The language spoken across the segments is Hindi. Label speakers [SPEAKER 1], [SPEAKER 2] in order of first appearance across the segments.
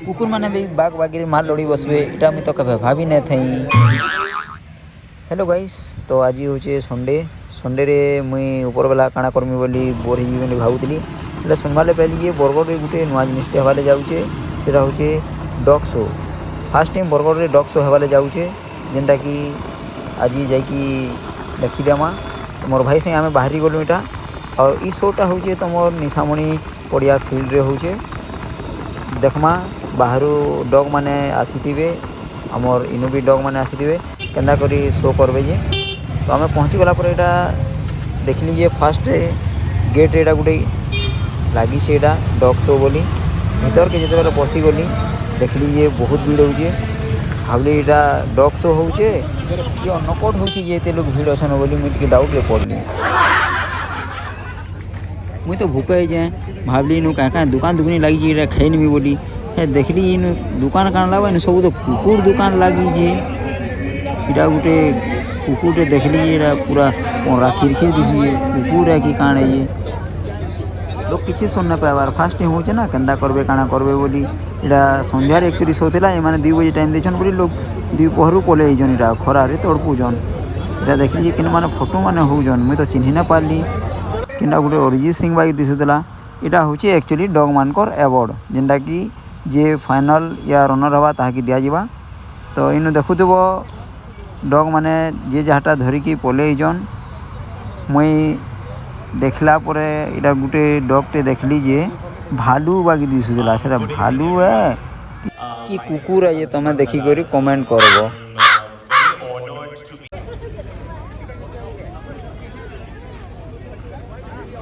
[SPEAKER 1] कुकुर मैंने भी बाग बागिर मार लड़ी बसबे इटा मुई तो कभी भाभी नहीं थी। हेलो गाइस, तो आज हूँ संडे रे मुई ऊपर बेला काଣା करमी बोली बोर हो भावुली એટલે सुनवाले पहले ये बरगढ़ गोटे नुआ जिनिसटे हवाले जाऊे सेटा हूँ डग शो। फास्ट टाइम बरगढ़ रे डग शो हवाले जाऊे जेनटा कि आज जाकि देखीदेमा। तो मोर भाई से आम बाहरी गलु इटा और ई शोटा हूँ तुम निशामणी पड़िया फिल्ड रे हूँ देखमा बाहर डग माने आसीथिबे आमर इनु भी डग माने आसीथिबे केंदा करी शो करबे जे। तो आम पहुँची गला पर एटा देखली जे फास्ट गेट एटा गोटे लगी से डग शो बोली भीतर के जिते बेले पशि गली देखली जे बहुत भीड़ होचे भावली एटा डग शो होचे कि अनकट होचे जे एते लोग भीड़ अछन बोली मुई टिके डाउट रे पड़ली। मुई तो भूख है जाए भावली इनु क्या दुकान दुकानी लगी खाई नमी बोली है देखली इन दुकान कान लगा सब तो कुकुर दुकान लगी इटा गोटे कुकुरटे देखली पूरा परा खिरखिर दिशुए कुकुर है कि काण है ये लोग किसी सुन ना पाइबार फास्ट टाइम होचे ना केंदा करबे काଣା करबे बोली इटा संध्यार एक्चुअली सोतेला एमाने 2 बजे टाइम देछन बोली लोग दुपहरु पले आइजन इटा खरारे तड़पुजन इटा देखली जे किन माने फोटो माने होजन मुई तो चिन्हि ना पारली किना गोटे अरिजीत सिंह बाइक दिशुला। यहाँ हूँ एक्चुअली डग मानकर अवार्ड जेनटा कि जे फाइनल या रनर हवा ताकि दिज्व। तो इन देखुव डग माने जे जहाँटा धरिकी पलैजन मुई देखला परे इटा गोटे डगटे देखली जे भालू बागी दिशुला से भालू है कि कुकुर है ये तुम्हें देखिक कमेंट करब।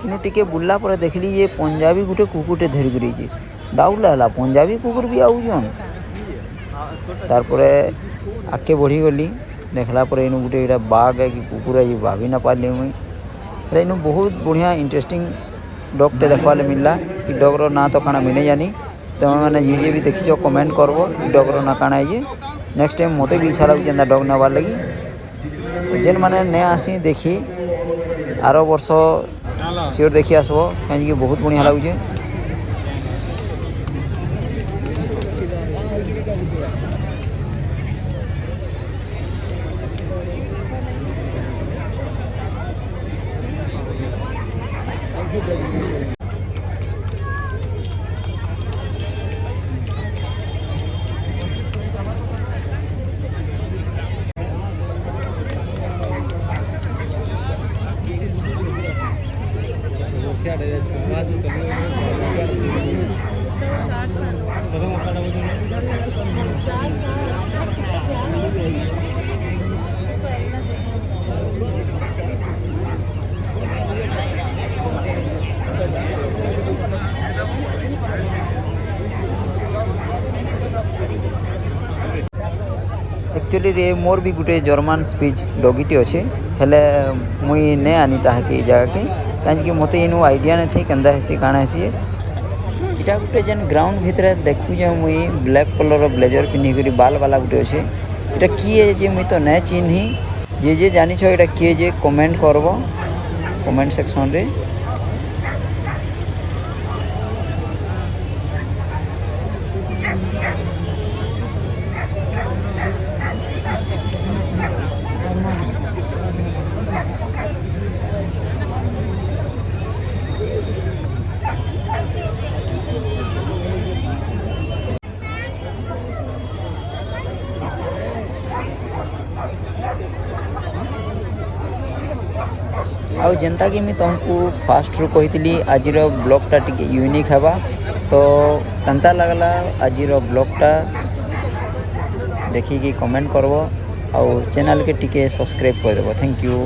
[SPEAKER 1] इनु टिके बुल्ला पर देखली ये पंजाबी गोटे कुकुरटे धरिक डाउट लगला पंजाबी कुकुर भी आउजन तारपरे आगे बढ़ी गली देखला पर इनु गोटे इटा बाघ है कि कुकुर है ये भाभी ना पारली मुई इनु बहुत बढ़िया इंटरेस्टिंग डगटे देखवाले मिलला। कि डगर ना तो काଣା मिने जानी तुम मैंने जे भी देखी कमेंट करब डगर ना काଣା है नेक्स्ट टाइम मत भी इच्छा लगे जेनता डग नबार लगी जेन मैंने नहीं आसी देखी आर वर्ष सियोर देखी आसब कहीं बहुत बढ़िया लगुचे। एक्चुअली रे मोर भी गोटे जर्मन स्पीच डगिटे अच्छे हेले मुई नहीं आनी ताकि जगह के कहीं मत इनु आइडिया नहीं केंदा हेसी काଣା हेसी इटा गोटे जेन ग्राउंड भितर देखुचे मुई ब्लैक कलर ब्लेजर पिंधिक बाल वाला गोटे अच्छे इटा किए जे मुई तो नहीं चिन्हि जे जानी इटा किए जे कमेंट करब कमेंट सेक्शन रे। आउ जेनता कि मैं तुमको फास्ट रू कही आज ब्लॉगटा टिके यूनिक हवा तो केनता लगला आज ब्लॉगटा देखिए कमेंट करब आउ चैनल के टिके सब्सक्राइब करदेव। Thank you.